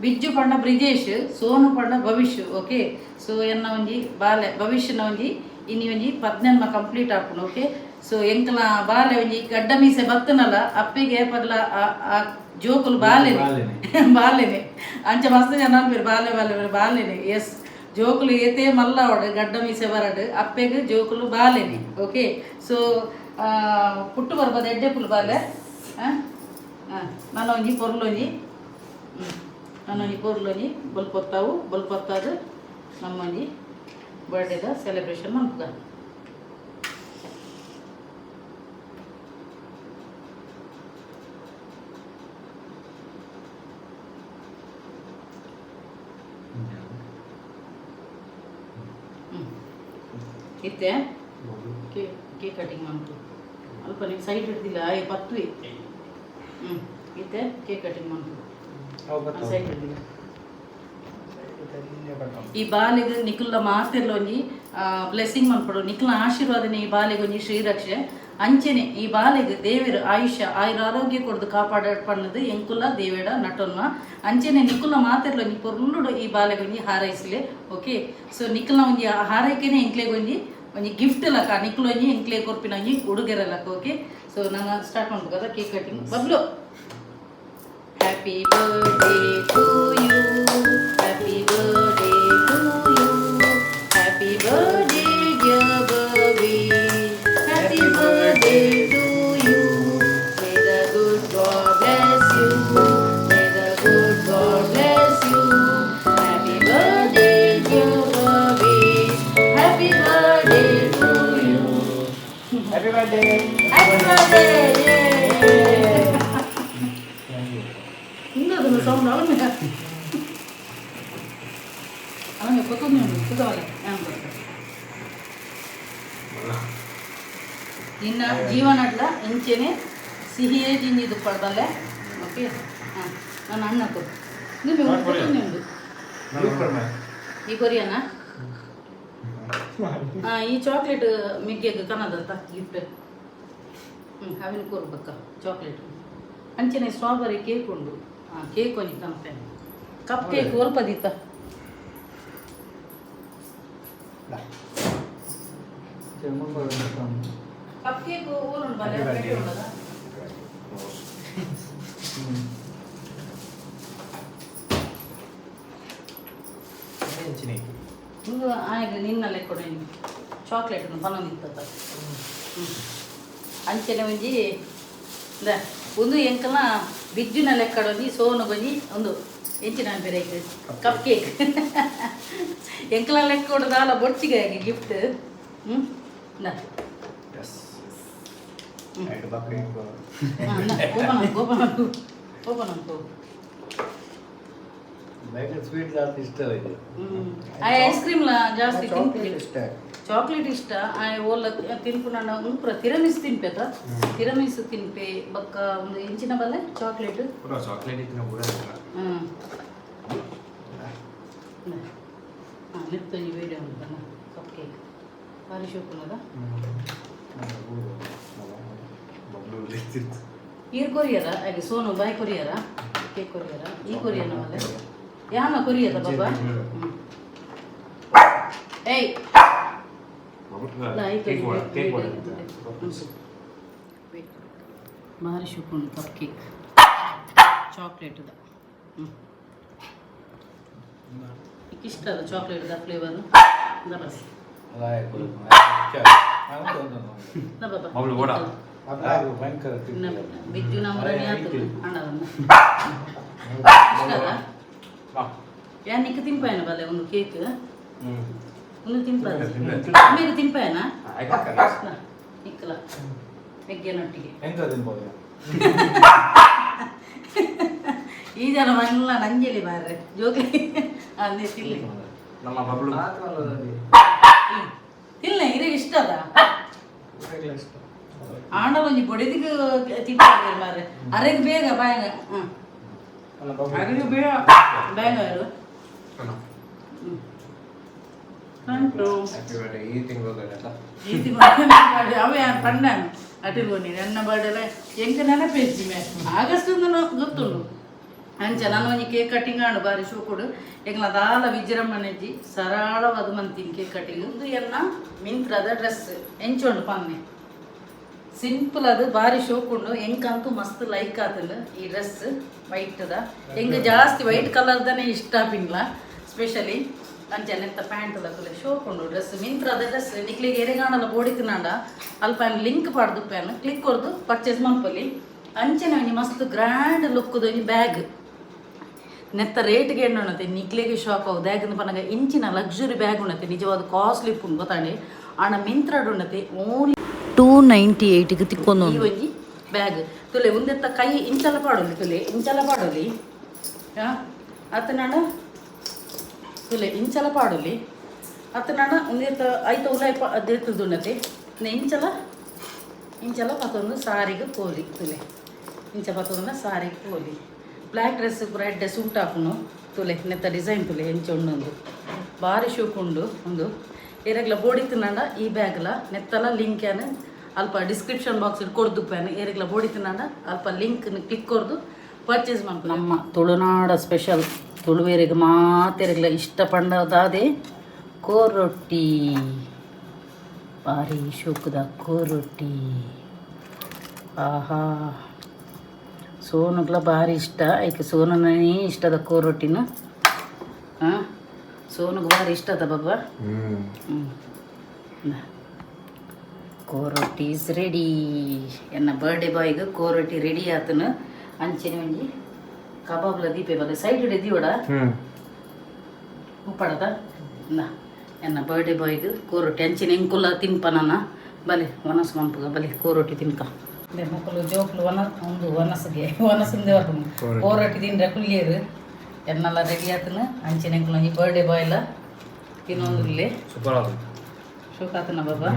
[SPEAKER 2] ಬಿಜ್ಜು ಪಂಡ ಬ್ರಿಜೇಶ್ ಸೋನು ಪಂಡ ಭವಿಷ್ಯ ಓಕೆ ಸೊ ಎನ್ನ ಒಂಜಿ ಬಾಲೆ ಭವಿಷ್ಯನ ಒಂಜಿ ಇನಿ ಒಂಜಿ 14 ಕಂಪ್ಲೀಟ್ ಆಪುನು ಓಕೆ ಸೊ ಎಂಕಲ ಬಾಲೆ ಒಂಜಿ ಗಡ್ಡ ಮೀಸೆ ಬತ್ತನಲ್ಲ ಅಪ್ಪಿಗೆ ಪಗ್ಲ ಆ ಜೋಕುಲು ಬಾಲೆನೆ ಬಾಲೆನೆ ಅಂಚ ಮಸ್ತ್ ಜನ ಅನ್ಪೇರು ಬಾಲೆ ಬಾಲೆ ಬಾಲೆನೆ ಎಸ್ ಜೋಕುಲು ಏತೆ ಮಲ್ಲ ಅವಡು ಗಡ್ಡ ಮೀಸೆ ಬರಡು ಅಪ್ಪೆಗೆ ಜೋಕುಲು ಬಾಲೆನೆ ಓಕೆ ಸೊ ಪುಟ್ಟು ಬರ್ಬೋದು ಎಡ್ಡೆ ಪುಲ್ ಬಾಲೆ ನಾನು ಒಂಜಿ ಪೊರ್ಲೊಂಜಿ ನಾನೊಂಜಿ ಪೊರ್ಲೊಂಜಿ ಬಲ್ಪೊತ್ತಾವು ಬಲ್ಪೊತ್ತಾದು ನಮ್ಮೊಂಜಿ ಬರ್ಡೇದ ಸೆಲೆಬ್ರೇಷನ್ ಮನ್ಪುಗ ಇತ್ತೆ ಕೇಕ್ ಕಟಿಂಗ್ ಮಾಡ್ತು ಅಲ್ಪ ನೀವು ಸೈಡ್ ಹಿಡ್ದಿಲ್ಲ ಪತ್ತು ಇತ್ತೆ ಇತ್ತೆ ಕೇಕ್ ಕಟಿಂಗ್ ಮಾಡ್ತು ಸೈಡ್ ಹಿಡ್ದಿಲ್ಲ ಈ ಬಾಲೆಗ್ ನಿಖುಲ್ನ ಮಾತೆಲ್ಲ ಒಂಜಿ ಬ್ಲೆಸ್ಸಿಂಗ್ ಮನ್ಪಡು ನಿಖುಲ್ನ ಆಶೀರ್ವಾದನೆ ಈ ಬಾಲೆಗ್ ಒಂಜಿ ಶ್ರೀರಕ್ಷೆ ಅಂಚೆನೆ ಈ ಬಾಲೆಗ್ ದೇವೇರು ಆಯುಷ್ಯ ಆರೋಗ್ಯ ಕೊಡ್ದು ಕಾಪಾಡಪಣ್ಣದು ಎಂಕುಲ ದೇವೇಡ ನಟೋನ್ಮ ಅಂಚೆನೆ ನಿಖುಲ್ನ ಮಾತೆಲ್ಲ ಒಂಜಿ ಪೊರ್ಲುಡು ಈ ಬಾಲೆಗ್ ಒಂಜಿ ಹಾರೈಸ್ಲೆ ಓಕೆ ಸೊ ನಿಖುಲ್ನ ಒಂಜಿ ಹಾರೈಕೆನೆ ಎಂಕ್ಲೆಗ್ ಒಂಜಿ ಗಿಫ್ಟ್ ಲಕ್ಕ ನಿಖುಲ್ ಒಂಜಿ ಎಂಕ್ಲೆ ಕೊರ್ಪಿನ ಒಂಜಿ ಉಡುಗೆರೆ ಲಕ್ಕ ಓಕೆ ಸೊ ನಾನು ಸ್ಟಾರ್ಟ್ ಮಾಡ್ಬೇಕದ cake cutting Bablu happy birthday to you happy birthday to you happy birthday dear Babi happy birthday to you may the good god bless you may the good god bless you happy birthday dear Babi happy birthday to you happy birthday happy birthday sound ಅವನಿಗೆ ಕೂತುಂಡು ಕೂತವಲ್ಲ ನಿನ್ನ ಜೀವನಡ್ಲ ಇಂಚೆನೆ ಸಿಹಿಯೇ ತಿಂದಿದ್ದು ಪಡ್ದಲ್ಲೇ ಓಕೆ ಹಾಂ ನನ್ನ ಅಣ್ಣ ಕೊಡು ನೀವು ಕೂತುಂಡು ಈ ಕೊರಿಯನಾ ಹಾಂ ಈ ಚಾಕ್ಲೇಟ್ ಮಿಗ್ಗೆಗೆ ಕನ್ನದಂತ ಗಿಫ್ಟ್ ಅವಿನ ಕೊರ್ಬೇಕ ಚಾಕ್ಲೇಟ್ ಅಂಚೆನೆ ಸ್ಟ್ರಾಬೆರಿ ಕೇಕ್ ಉಂಡು ಕೇಕ್ ಒಂಜಿ ಕನ್ಪೇನೆ ಕಪ್ ಕೇಕ್ ಒಲ್ಪದಿತ್ತ ಕಪ್ ಕೇಕ್ ಓನುಂಡು ಬಲೆ ಗಟ್ಟಿ ಉಂಟದ ಇದು ಆಯ್ತು ನಿನ್ನಲ್ಲೇ ಕೊಡಿ ಚಾಕ್ಲೇಟ್ ಪನ್ನೊಂದಿತ್ತ ಅಂಚನೆ ಒಂಜಿ ಒಂದು ಎಂಕಲ್ನ ಬಿಜ್ಜಿನ ಲೆಕ್ಕಡೊಂಜಿ ಸೋನು ಗೊಂಜಿ ಒಂದು ಎಂಚಿನ ಬೇರೆ ಕಪ್ ಕೇಕ್ ಎಂಕಲ ಲೆಕ್ಕ ಕೊಡೋದಾಲ ಬೊಡ್ಚಿಗೆ ಆಗಿ ಗಿಫ್ಟ್ ಓಪನ್ ಅನ್ಕೋ
[SPEAKER 1] ಸ್ವೀಟ್ ಜಾಸ್ತಿ ಇಷ್ಟ ಇದೆ
[SPEAKER 2] ಐಸ್ ಕ್ರೀಮ್ ಜಾಸ್ತಿ ಚಾಕ್ಲೇಟ್ ಇಷ್ಟ ಓಲ್ಲ ತಿನ್ಪು ನಾನು ಉಂಪುರ ತಿರಮಿಸ್ ತಿನ್ಪೇತ ತಿರಮಿಸ್ ತಿನ್ಪೆ ಬಕ್ಕ ಒಂದು ಇಂಚಿನ ಬಲ್ಲೆ ಚಾಕ್ಲೇಟ್ ನೆತ್ತೊಂಜಿ ವೀಡಿಯೋ ಉಂಟಲ್ಲ ಕಪ್ ಕೇಕ್ ಭಾರಿ ಶೋಕುನದ ಈರ್ ಕೊರಿಯರ ಹಾಗೆ ಸೋನು ಬಾಯ್ ಕೊರಿಯರ ಕೇಕ್ ಕೊರಿಯರ ಈ ಕೊರಿಯನ ಬಲ್ಲೆ ಯಾನ ಕೊರಿಯದ ಬಾಬಾ ಏಯ್ ಭಾರಿ ಶುಕುಂಡು ಕಪ್ ಕೇಕ್ ಚಾಕ್ಲೇಟ್ದ ಇಷ್ಟ ಅದ ಚಾಕ್ಲೇಟ್ದ ಫ್ಲೇವರ್ ಬಸ್ ಬಿಜ್ಜು ನಮ್ಮರನೇ ಆಗ್ತದೆ ಹಣ್ಣವನ್ನು ಇಷ್ಟ ಅದ ಯಾನ್ ನಿಕ್ಕ ತಿಂಪಾಯನ ಬಲ್ಲೆ ಒಂದು ಕೇಕ್ ಒಂದು ತಿಂಪಾಯ ತಿಂಪಾಯನ ಇಕ್ಕಲ ಮೆಗ್ಗೆನೊಟ್ಟಿಗೆ ಈ ಜನ ಮಲ್ಲ ನಂಜಲಿ ಬಾರ್ರೆ ಜೋಗಿ ಅದೇ ತಿನ್ಲಿ ಇಲ್ಲ ಇರ ಇಷ್ಟ ಅದ ಆಂಡ ಒಂಜಿ ಬೊಡೆದಿಗೆ ತಿಂಪಾಗ ಮಾರ್ರೆ ಅರೆಗೆ ಬೇಗ ಬಾಯಂಗ ಅರೆಗೆ ಬೇಗ ಬೇಗ ಇರು ಅವ ಪಂಡ ಅಟಿಲ್ಗೊಂಡಿ ನನ್ನ ಬರ್ಡೇ ಎಂಕ ನೆನಪೇಸಿ ಆಗಸ್ಟ್ ಗೊತ್ತುಂಡು ಅಂಚ ನಾನು ಒಂಜಿ ಕೇಕ್ ಕಟ್ಟಿಂಗ್ ಆಂಡು ಬಾರಿ ಶೋಕುಡು ಎಂಗ್ಲ ದಾಲ ವಿಜೃಂಭಣೆಜ್ಜಿ ಸರಳವಾದ ಮಂತಿನ ಕೇಕ್ ಕಟ್ಟಿಂಗ್ ಒಂದು ಎನ್ನ ಮಿಂತ್ರದ ಡ್ರೆಸ್ ಎಂಚೋಂಡು ಪನ್ನೆ ಸಿಂಪಲ್ ಅದು ಬಾರಿ ಶೋಕುಂಡು ಎಂಕಂತೂ ಮಸ್ತ್ ಲೈಕ್ ಆತಲ್ಲ ಈ ಡ್ರೆಸ್ ವೈಟ್ದ ಎಂಗ ಜಾಸ್ತಿ ವೈಟ್ ಕಲರ್ದನೇ ಇಷ್ಟ ಪಿಂಗ್ಲ ಸ್ಪೆಷಲಿ ಅಂಚನೆಂತ ಪ್ಯಾಂಟ್ ಲಕ್ಕಲೆ ಶೋಕುಂಡು ಡ್ರೆಸ್ ಮಿಂತ್ರದ ಡ್ರೆಸ್ ನಿಕ್ಲಿಗೆ ಎರೆಗಾಣಲ ಬೋಡಿತಿನಾಂಡ ಅಲ್ಪ ಲಿಂಕ್ ಪಾಡ್ದು ಪ್ಯಾನ್ ಕ್ಲಿಕ್ ಕೊರ್ದು ಪರ್ಚೇಸ್ ಮನ್ಪಲ್ಲಿ ಅಂಚನೆ ಒಂಜಿ ಮಸ್ತ್ ಗ್ರ್ಯಾಂಡ್ ಲುಕ್ದು ಒಂಜಿ ಬ್ಯಾಗ್ ನೆತ್ತ ರೇಟ್ಗೆ ಎಣ್ಣೆ ನಿಕ್ಲಿಗೆ ಶಾಕ್ ಅವು ಬ್ಯಾಗ್ ಪನಗ ಇಂಚಿನ ಲಕ್ಸುರಿ ಬ್ಯಾಗ್ ಉಣ್ಣತೆ ನಿಜವಾದ ಕಾಸ್ಟ್ಲಿ ಪುಂಡು ಗೊತ್ತಾಂಡೆ ಆಣ ಮಿಂತ್ರಡ್ ಉಣ್ಣತೆ ಓನ್ಲಿ 298ಗೆ ತಿಕ್ಕೊಂಡು ಈ ಒಂಜಿ ಬ್ಯಾಗ್ ತುಲೆ ಒಂದೆತ್ತ ಕೈ ಇಂಚಲ ಪಾಡೋಲಿ ತುಲೆ ಇಂಚಲ ಪಾಡೋಲಿ ಅತ್ತ ತುಲೆ ಇಂಚಲ ಪಾಡೋಲಿ ಅತ್ತ ಒಂದೆತ್ತ ಐತ ಉಲಾಯಿ ಅದೇತುದುಣ್ಣತೆ ಇಂಚಲ ಪತ್ತೊಂದು ಸಾರಿಗೆ ಕೋಲಿ ತುಲೆ ಇಂಚ ಪತ್ತೊಂದು ಸಾರಿಗೆ ಕೋಲಿ ಬ್ಲ್ಯಾಕ್ ಡ್ರೆಸ್ ರೆಡ್ ಸೂಟ್ ಹಾಕುನು ತುಲೆ ನೆತ್ತ ಡಿಸೈನ್ ತುಲೆ ಎಂಚ ಉಂಡೊಂದು ಭಾರಿ ಶೂಕುಂಡು ಒಂದು ಏರೆಗ್ಲ ಬೋಡಿತಿನಾಂಡ ಈ ಬ್ಯಾಗ್ಲ ನೆತ್ತಲ ಲಿಂಕ್ ಏನು ಅಲ್ಪ ಡಿಸ್ಕ್ರಿಪ್ಷನ್ ಬಾಕ್ಸ್ ಕೊಡ್ದು ಪ್ಯಾನ್ ಏರೆಗ್ಲ ಬೋಡಿತಿನಾಂಡ ಅಲ್ಪ ಲಿಂಕ್ ಕ್ಲಿಕ್ ಕೊರ್ದು ಪರ್ಚೇಸ್ ಮಾಡ್ತು ನಮ್ಮ ತುಳುನಾಡ ಸ್ಪೆಷಲ್ ತುಳುವೇರಿಗೆ ಮಾತೆರೆಗ್ಲ ಇಷ್ಟ ಪಂಡದಾದೆ ಕೋರೊಟ್ಟಿ ಭಾರಿ ಶೋಕದ ಕೋರೊಟ್ಟಿ ಆಹಾ ಸೋನುಗ್ಲ ಭಾರಿ ಇಷ್ಟ ಐಕೆ ಸೋನನೇ ಇಷ್ಟದ ಕೋರೊಟ್ಟಿನ ಸೋನುಗೆ ಭಾರಿ ಇಷ್ಟ ಅದ ಬಾಬಾ ಕೋರೊಟ್ಟಿ ಇಸ್ ರೆಡಿ ಎನ್ನ ಬರ್ಡೇ ಬಾಯ್ಗೆ ಕೋರೊಟ್ಟಿ ರೆಡಿ ಆತನು ಅಂಚನೆ ಒಂಜಿ ಕಬಾಬ್ಲ ದೀಪೆ ಬಲ್ಲ ಸೈಡ್ ಹಿಡಿದೀವಡ ಉಪ್ಪಡದ ಎನ್ನ ಬರ್ಡೇ ಬಾಯ್ಗೆ ಕೋರೊಟ್ಟಿ ಅಂಚಿನ ಎಂಕುಲ್ಲ ತಿನ್ಪನನ ಬಲೆ ವನಸ್ ಮಂಪುಗ ಬಲೆ ಕೋರೊಟ್ಟಿ ತಿನ್ಕ ಮಕ್ಕಳು ಜೋಕ್ಲು ಒಂದು ವನಸಂದೇ ಹೊರತು ಕೋರೊಟ್ಟಿ ತಿಂದ್ರೆ ಕುಲ್ಲಿಯರು ಎನ್ನೆಲ್ಲ ರೆಡಿ ಆತನ ಅಂಚಿನ ಎಂಕುಲ ಈ ಬರ್ಡೇ ಬಾಯ್ಲ ತಿನ್ನೊಂದು ಇಲ್ಲೇ ಶೋಕಾತನ ಬಾಬಾ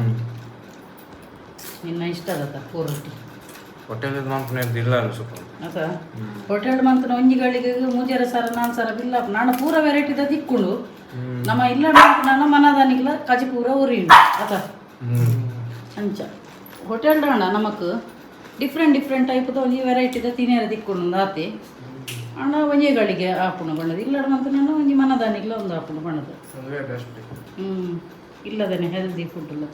[SPEAKER 2] ನಿನ್ನ ಇಷ್ಟ ಆಗತ್ತ ಕೋರೊಟ್ಟಿ ಅದ ಹೋಟೆಲ್ ಮಂತನ ಒಂಜಿಗಳಿಗೆ ಮೂಜರ ಸರ ನಾನ್ ಸರ ಬಿಲ್ಲ ನಾನ ಪೂರ ವೆರೈಟಿದ ತಿಕ್ಕೊಂಡು ನಮ್ಮ ಇಲ್ಲ ನನ್ನ ಮನದಾನಿಗ್ಲ ಕಜಿ ಪೂರ ಉರಿಯುಂಡು ಅದ ಅಂಚ ಹೋಟೆಲ್ ದಾಂಡ ನಮಕ್ ಡಿಫ್ರೆಂಟ್ ಟೈಪ್ದ ಒಂಜಿ ವೆರೈಟಿದ ತಿನೇರ ತಿಕ್ಕೊಂಡು ಆತಿ ಅಣ್ಣ ಒಂಜಿಗಳಿಗೆ ಆಪುಣ ಬಣ್ಣದ ಇಲ್ಲ ಮಂತ ನಾನು ಒಂಜಿ ಮನದಾನಿಗ್ಲ ಒಂದು ಆಪುಣ ಬಣ್ಣದ ಇಲ್ಲದೇನೆ ಹೆಲ್ದಿ ಫುಡ್ ಇಲ್ಲ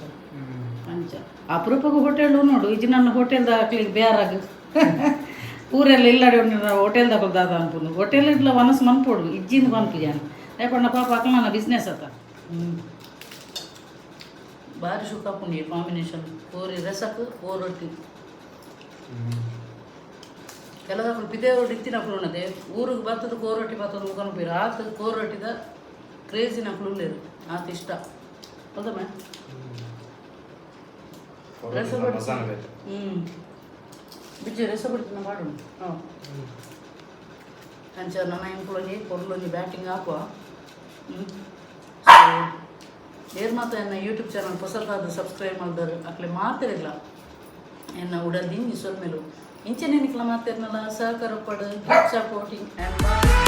[SPEAKER 2] ಅಂಚ ಅಪರೂಪಕ್ಕೆ ಹೋಟೆಲ್ ನೋಡು ಇದು ನನ್ನ ಹೋಟೆಲ್ದ ಹಾಕ್ಲಿಕ್ಕೆ ಬೇರಾಗ ಊರೆಲ್ಲ ಇಲ್ಲಾಡಿ ಹೋಟೆಲ್ ತಗೊಳ್ದಾದ ಅನ್ಪುನು ಹೋಟೆಲ್ ಇಡ್ಲ ಮನಸ್ಸು ಮನ್ಪೋಡು ಇಜ್ಜಿಂದ ಮನ್ಪು ಜಾನ ಯಾಕಂಡ ಪಾಪ ಹಾಕಲ್ಲ ನನ್ನ ಬಿಸ್ನೆಸ್ ಅತ್ತ ಭಾರಿ ಸುಖಪುಂಡಿ ಕಾಂಬಿನೇಷನ್ ಕೋರಿ ರಸಕ್ಕೆ ರೊಟ್ಟಿ ಕೆಲವು ಪಿದೇ ರೊಟ್ಟಿ ಇತ್ತಿನಕ್ಕಳು ಉಣ್ಣದೆ ಊರಿಗೆ ಬರ್ತದ ರೊಟ್ಟಿ ಬರ್ತದ ಮುಖನಪೀರ ಆತ ರೊಟ್ಟಿದ ಕ್ರೇಜಿ ನಕ್ಕಳು ಉಳ್ಳೇರು ಆತ ಇಷ್ಟ ಹೌದಮ್ಮ ರಸ ಬಿಜ್ಜಿ ರಸ ಬಿಡ್ತೀನಿ ಮಾಡು ಹಾಂ ಅಂಚ ನನ್ನ ಇಂಕ್ಲೊಂಜಿ ಕೊರ್ಲೊಂಜಿ ಬ್ಯಾಟಿಂಗ್ ಹಾಕುವ ಏರ್ ಮಾತ್ರ ಎನ್ನ ಯೂಟ್ಯೂಬ್ ಚಾನಲ್ ಹೊಸತಾದ ಸಬ್ಸ್ಕ್ರೈಬ್ ಮಾಡಿದ್ರು ಅಕ್ಲೆ ಮಾತಿರಲಿಲ್ಲ ಎನ್ನ ಉಡಲ್ ಹಿಂಗಿ ಸ್ವಲ್ಪ ಮೇಲೂ ಇಂಚೆ ನೆನಕ್ಲ ಮಾತಿರ್ನಲ್ಲ ಸಹಕಾರ ಪಡು ಸಪೋರ್ಟಿಂಗ್ ಆ್ಯಂಡ್